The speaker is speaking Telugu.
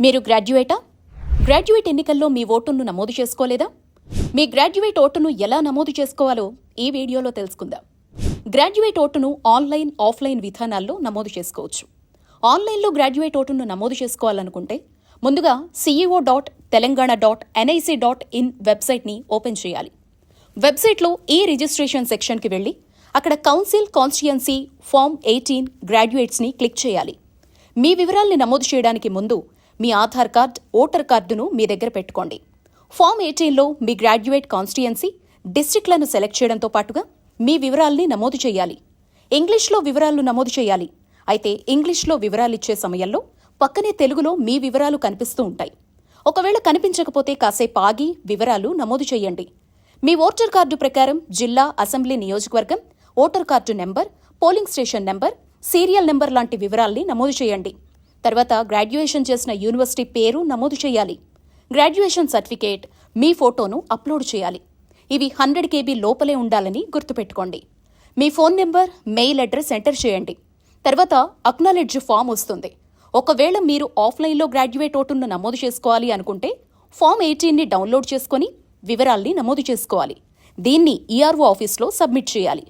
మీరు గ్రాడ్యుయేటా? గ్రాడ్యుయేట్ ఎన్నికల్లో మీ ఓటును నమోదు చేసుకోలేదా? మీ గ్రాడ్యుయేట్ ఓటును ఎలా నమోదు చేసుకోవాలో ఈ వీడియోలో తెలుసుకుందాం. గ్రాడ్యుయేట్ ఓటును ఆన్లైన్, ఆఫ్లైన్ విధానాల్లో నమోదు చేసుకోవచ్చు. ఆన్లైన్లో గ్రాడ్యుయేట్ ఓటును నమోదు చేసుకోవాలనుకుంటే ముందుగా ceo.telangana.nic.in వెబ్సైట్ని ఓపెన్ చేయాలి. వెబ్సైట్లో ఈ రిజిస్ట్రేషన్ సెక్షన్కి వెళ్ళి అక్కడ కౌన్సిల్ కాన్స్టిట్యుయెన్సీ ఫామ్ 18 గ్రాడ్యుయేట్స్ని క్లిక్ చేయాలి. మీ వివరాల్ని నమోదు చేయడానికి ముందు మీ ఆధార్ కార్డ్, ఓటర్ కార్డును మీ దగ్గర పెట్టుకోండి. ఫామ్ 18లో మీ గ్రాడ్యుయేట్ కాన్స్టిట్యుయెన్సీ, డిస్ట్రిక్ట్లను సెలెక్ట్ చేయడంతో పాటుగా మీ వివరాల్ని నమోదు చేయాలి. ఇంగ్లీష్లో వివరాలను నమోదు చేయాలి. అయితే ఇంగ్లీష్లో వివరాలిచ్చే సమయంలో పక్కనే తెలుగులో మీ వివరాలు కనిపిస్తూ ఉంటాయి. ఒకవేళ కనిపించకపోతే కాసేపు ఆగి వివరాలు నమోదు చేయండి. మీ ఓటర్ కార్డు ప్రకారం జిల్లా, అసెంబ్లీ నియోజకవర్గం, voter card number, polling station number, serial number లాంటి వివరాల్ని నమోదు చేయండి. తర్వాత గ్రాడ్యుయేషన్ చేసిన యూనివర్సిటీ పేరు నమోదు చేయాలి. గ్రాడ్యుయేషన్ సర్టిఫికేట్, మీ ఫోటోను అప్లోడ్ చేయాలి. ఇవి 100 KB లోపలే ఉండాలని గుర్తుపెట్టుకోండి. మీ phone number, mail address enter చేయండి. తర్వాత అక్నాలెడ్జ్ ఫామ్ వస్తుంది. ఒకవేళ మీరు ఆఫ్లైన్లో గ్రాడ్యుయేట్ ఓటును నమోదు చేసుకోవాలి అనుకుంటే ఫామ్ 18ని డౌన్లోడ్ చేసుకుని వివరాల్ని నమోదు చేసుకోవాలి. దీన్ని ERO ఆఫీస్లో సబ్మిట్ చేయాలి.